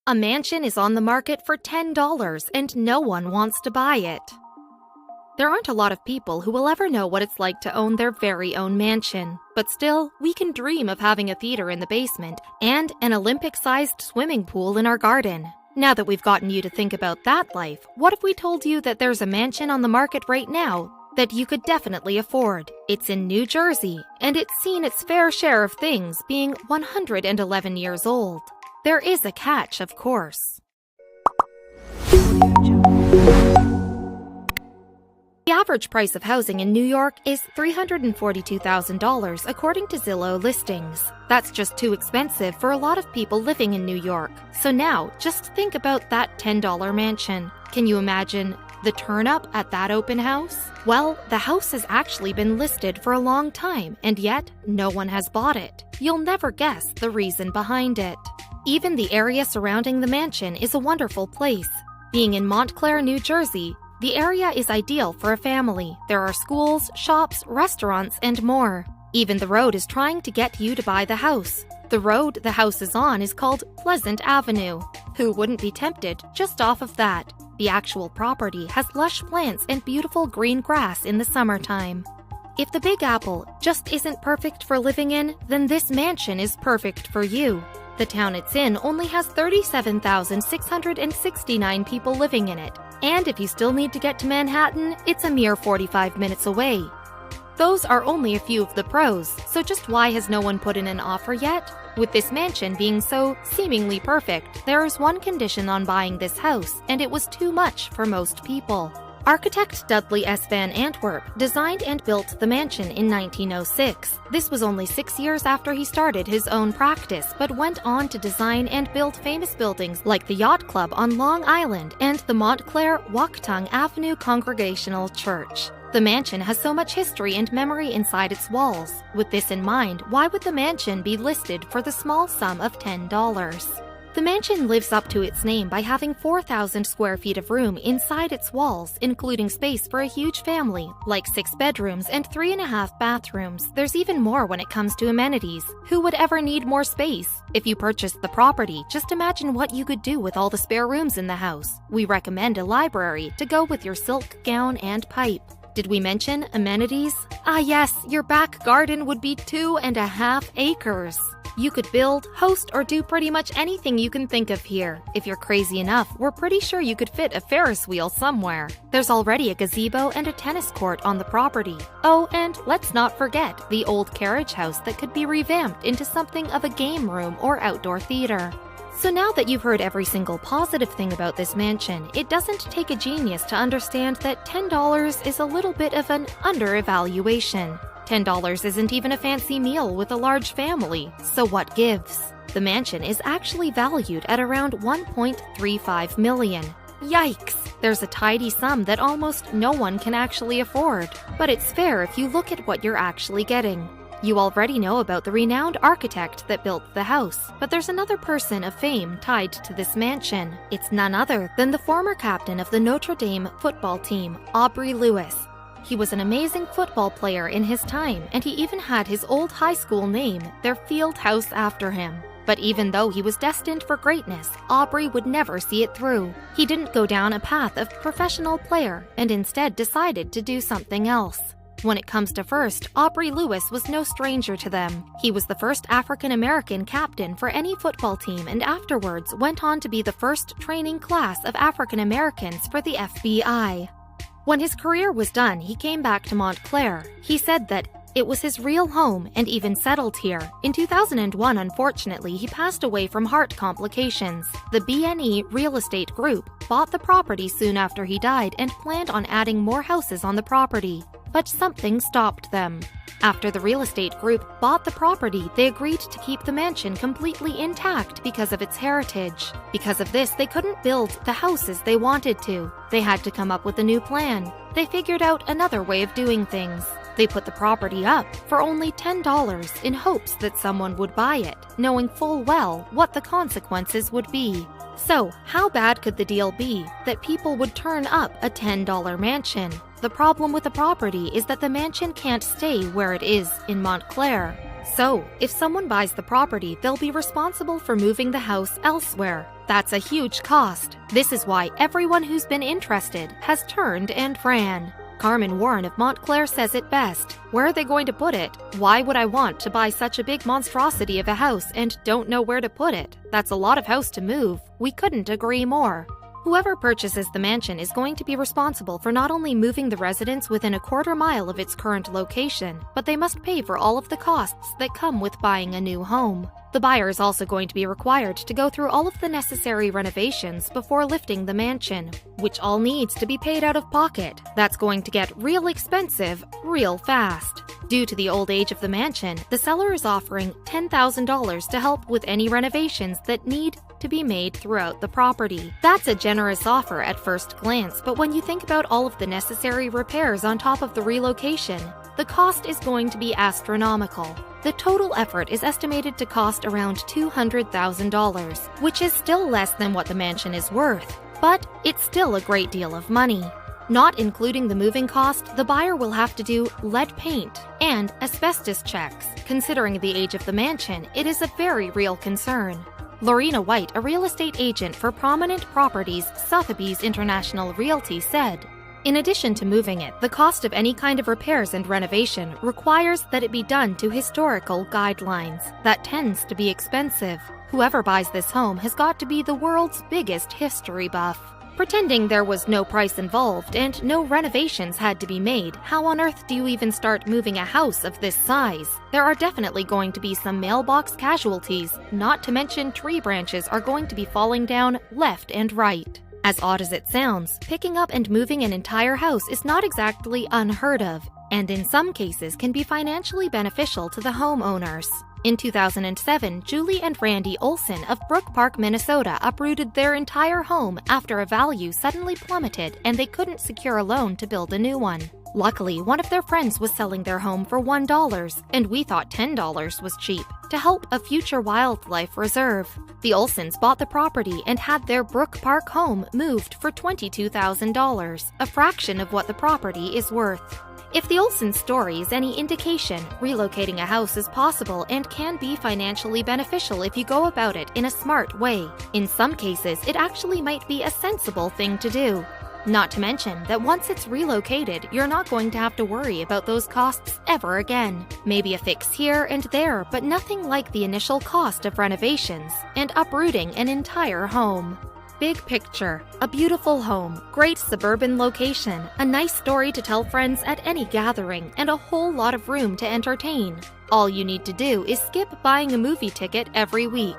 A mansion is on the market for $10 and no one wants to buy it. There aren't a lot of people who will ever know what it's like to own their very own mansion, but still, we can dream of having a theater in the basement and an Olympic-sized swimming pool in our garden. Now that we've gotten you to think about that life, what if we told you that there's a mansion on the market right now that you could definitely afford? It's in New Jersey, and it's seen its fair share of things, being 111 years old. There is a catch, of course. The average price of housing in New York is $342,000 according to Zillow listings. That's just too expensive for a lot of people living in New York. So now, just think about that $10 mansion. Can you imagine the turn-up at that open house? Well, the house has actually been listed for a long time, and yet no one has bought it. You'll never guess the reason behind it. Even the area surrounding the mansion is a wonderful place. Being in Montclair, New Jersey, the area is ideal for a family. There are schools, shops, restaurants, and more. Even the road is trying to get you to buy the house. The road the house is on is called Pleasant Avenue. Who wouldn't be tempted just off of that? The actual property has lush plants and beautiful green grass in the summertime. If the Big Apple just isn't perfect for living in, then this mansion is perfect for you. The town it's in only has 37,669 people living in it. And if you still need to get to Manhattan, it's a mere 45 minutes away. Those are only a few of the pros, so just why has no one put in an offer yet? With this mansion being so seemingly perfect, there is one condition on buying this house, and it was too much for most people. Architect Dudley S. Van Antwerp designed and built the mansion in 1906. This was only 6 years after he started his own practice, but went on to design and build famous buildings like the Yacht Club on Long Island and the Montclair Wauketung Avenue Congregational Church. The mansion has so much history and memory inside its walls. With this in mind, why would the mansion be listed for the small sum of $10? The mansion lives up to its name by having 4,000 square feet of room inside its walls, including space for a huge family, like 6 bedrooms and 3.5 bathrooms. There's even more when it comes to amenities. Who would ever need more space? If you purchased the property, just imagine what you could do with all the spare rooms in the house. We recommend a library to go with your silk gown and pipe. Did we mention amenities? Ah yes, your back garden would be 2.5 acres. You could build, host, or do pretty much anything you can think of here. If you're crazy enough, we're pretty sure you could fit a Ferris wheel somewhere. There's already a gazebo and a tennis court on the property. Oh, and let's not forget the old carriage house that could be revamped into something of a game room or outdoor theater. So now that you've heard every single positive thing about this mansion, it doesn't take a genius to understand that $10 is a little bit of an underevaluation. $10 isn't even a fancy meal with a large family, so what gives? The mansion is actually valued at around $1.35 million. Yikes! There's a tidy sum that almost no one can actually afford. But it's fair if you look at what you're actually getting. You already know about the renowned architect that built the house, but there's another person of fame tied to this mansion. It's none other than the former captain of the Notre Dame football team, Aubrey Lewis. He was an amazing football player in his time, and he even had his old high school name, their field house, after him. But even though he was destined for greatness, Aubrey would never see it through. He didn't go down a path of professional player, and instead decided to do something else. When it comes to first, Aubrey Lewis was no stranger to them. He was the first African-American captain for any football team and afterwards went on to be the first training class of African-Americans for the FBI. When his career was done, he came back to Montclair. He said that it was his real home and even settled here. In 2001, unfortunately, he passed away from heart complications. The BNE Real Estate Group bought the property soon after he died and planned on adding more houses on the property. But something stopped them. After the real estate group bought the property, they agreed to keep the mansion completely intact because of its heritage. Because of this, they couldn't build the houses they wanted to. They had to come up with a new plan. They figured out another way of doing things. They put the property up for only $10 in hopes that someone would buy it, knowing full well what the consequences would be. So, how bad could the deal be that people would turn up a $10 mansion? The problem with the property is that the mansion can't stay where it is in Montclair. So, if someone buys the property, they'll be responsible for moving the house elsewhere. That's a huge cost. This is why everyone who's been interested has turned and ran. Carmen Warren of Montclair says it best. Where are they going to put it? Why would I want to buy such a big monstrosity of a house and don't know where to put it? That's a lot of house to move. We couldn't agree more. Whoever purchases the mansion is going to be responsible for not only moving the residence within a quarter mile of its current location, but they must pay for all of the costs that come with buying a new home. The buyer is also going to be required to go through all of the necessary renovations before lifting the mansion, which all needs to be paid out of pocket. That's going to get real expensive real fast. Due to the old age of the mansion, the seller is offering $10,000 to help with any renovations that need to be made throughout the property. That's a generous offer at first glance, but when you think about all of the necessary repairs on top of the relocation, the cost is going to be astronomical. The total effort is estimated to cost around $200,000, which is still less than what the mansion is worth, but it's still a great deal of money. Not including the moving cost, the buyer will have to do lead paint and asbestos checks. Considering the age of the mansion, it is a very real concern. Lorena White, a real estate agent for Prominent Properties Sotheby's International Realty, said, "In addition to moving it, the cost of any kind of repairs and renovation requires that it be done to historical guidelines. That tends to be expensive. Whoever buys this home has got to be the world's biggest history buff." Pretending there was no price involved and no renovations had to be made, how on earth do you even start moving a house of this size? There are definitely going to be some mailbox casualties, not to mention tree branches are going to be falling down left and right. As odd as it sounds, picking up and moving an entire house is not exactly unheard of, and in some cases can be financially beneficial to the homeowners. In 2007, Julie and Randy Olson of Brook Park, Minnesota uprooted their entire home after a value suddenly plummeted and they couldn't secure a loan to build a new one. Luckily, one of their friends was selling their home for $1, and we thought $10 was cheap, to help a future wildlife reserve. The Olsons bought the property and had their Brook Park home moved for $22,000, a fraction of what the property is worth. If the Olsen story is any indication, relocating a house is possible and can be financially beneficial if you go about it in a smart way. In some cases, it actually might be a sensible thing to do. Not to mention that once it's relocated, you're not going to have to worry about those costs ever again. Maybe a fix here and there, but nothing like the initial cost of renovations and uprooting an entire home. Big picture, a beautiful home, great suburban location, a nice story to tell friends at any gathering, and a whole lot of room to entertain. All you need to do is skip buying a movie ticket every week.